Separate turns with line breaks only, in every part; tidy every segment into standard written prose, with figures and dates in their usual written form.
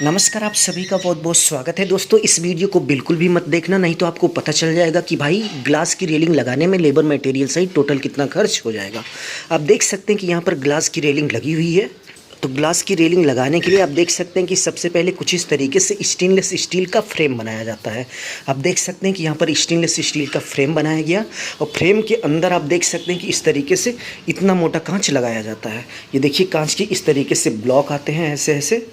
नमस्कार, आप सभी का बहुत बहुत स्वागत है। दोस्तों, इस वीडियो को बिल्कुल भी मत देखना, नहीं तो आपको पता चल जाएगा कि भाई ग्लास की रेलिंग लगाने में लेबर मटेरियल सहित टोटल कितना खर्च हो जाएगा। आप देख सकते हैं कि यहाँ पर ग्लास की रेलिंग लगी हुई है। तो ग्लास की रेलिंग लगाने के लिए आप देख सकते हैं कि सबसे पहले कुछ इस तरीके से स्टेनलेस स्टील का फ्रेम बनाया जाता है। आप देख सकते हैं कि यहाँ पर स्टेनलेस स्टील का फ्रेम बनाया गया और फ्रेम के अंदर आप देख सकते हैं कि इस तरीके से इतना मोटा कांच लगाया जाता है। ये देखिए, कांच के इस तरीके से ब्लॉक आते हैं ऐसे ऐसे,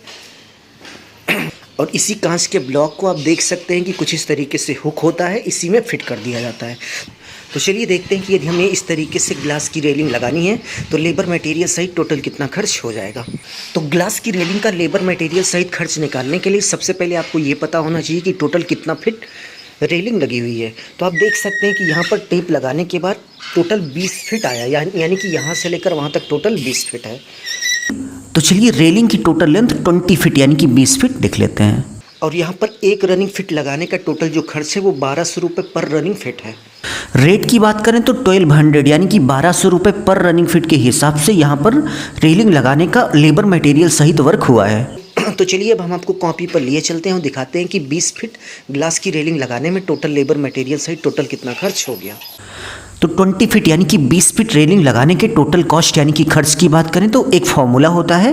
और इसी कांच के ब्लॉक को आप देख सकते हैं कि कुछ इस तरीके से हुक होता है, इसी में फिट कर दिया जाता है। तो चलिए देखते हैं कि यदि हमें इस तरीके से ग्लास की रेलिंग लगानी है तो लेबर मटेरियल सहित टोटल कितना खर्च हो जाएगा। तो ग्लास की रेलिंग का लेबर मटेरियल सहित खर्च निकालने के लिए सबसे पहले आपको ये पता होना चाहिए कि टोटल कितना फिट रेलिंग लगी हुई है। तो आप देख सकते हैं कि यहाँ पर टेप लगाने के बाद टोटल 20 फिट आया, यानी कि यहाँ से लेकर वहाँ तक टोटल 20 फिट है। तो चलिए रेलिंग की टोटल लेंथ 20 फिट यानी कि 20 फिट देख लेते हैं। और यहाँ पर एक रनिंग फिट लगाने का टोटल जो खर्च है वो 1200 रुपये पर रनिंग फिट है। रेट की बात करें तो 1200 यानी कि 1200 रुपये पर रनिंग फिट के हिसाब से यहाँ पर रेलिंग लगाने का लेबर मटेरियल सहित वर्क हुआ है। तो चलिए अब हम आपको कॉपी पर लिए चलते हैं और दिखाते हैं कि 20 फिट ग्लास की रेलिंग लगाने में टोटल लेबर मटेरियल सहित टोटल कितना खर्च हो गया। तो 20 फिट यानी कि 20 फिट रेलिंग लगाने के टोटल कॉस्ट यानी कि खर्च की बात करें तो एक फॉर्मूला होता है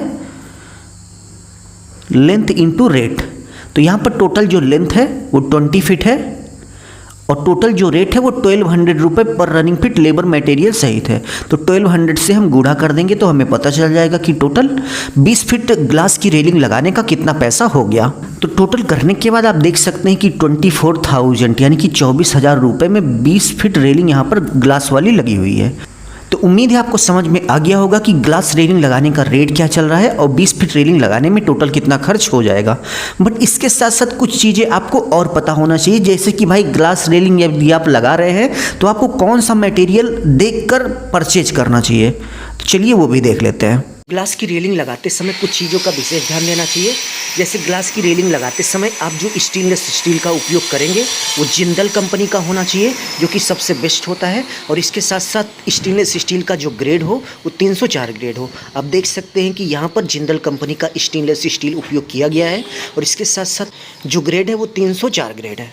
लेंथ इनटू रेट। तो यहाँ पर टोटल जो लेंथ है वो 20 फिट है और टोटल जो रेट है वो 1200 रुपये पर रनिंग फिट लेबर मटेरियल सहित है। तो 1200 से हम गुणा कर देंगे तो हमें पता चल जाएगा कि टोटल 20 फिट ग्लास की रेलिंग लगाने का कितना पैसा हो गया। तो टोटल करने के बाद आप देख सकते हैं कि 24,000 यानी कि 24,000 रुपये में 20 फिट रेलिंग यहाँ पर ग्लास वाली लगी हुई है। तो उम्मीद है आपको समझ में आ गया होगा कि ग्लास रेलिंग लगाने का रेट क्या चल रहा है और 20 फिट रेलिंग लगाने में टोटल कितना खर्च हो जाएगा। बट इसके साथ साथ कुछ चीज़ें आपको और पता होना चाहिए, जैसे कि भाई ग्लास रेलिंग यदि आप लगा रहे हैं तो आपको कौन सा मटेरियल देखकर परचेज करना चाहिए। तो चलिए वो भी देख लेते हैं। ग्लास की रेलिंग लगाते समय कुछ चीज़ों का विशेष ध्यान देना चाहिए। जैसे ग्लास की रेलिंग लगाते समय आप जो स्टेनलेस स्टील का उपयोग करेंगे वो जिंदल कंपनी का होना चाहिए, जो कि सबसे बेस्ट होता है। और इसके साथ साथ स्टेनलेस स्टील का जो ग्रेड हो वो 304 ग्रेड हो। आप देख सकते हैं कि यहाँ पर जिंदल कंपनी का स्टेनलेस स्टील उपयोग किया गया है और इसके साथ साथ जो ग्रेड है वो 304 ग्रेड है।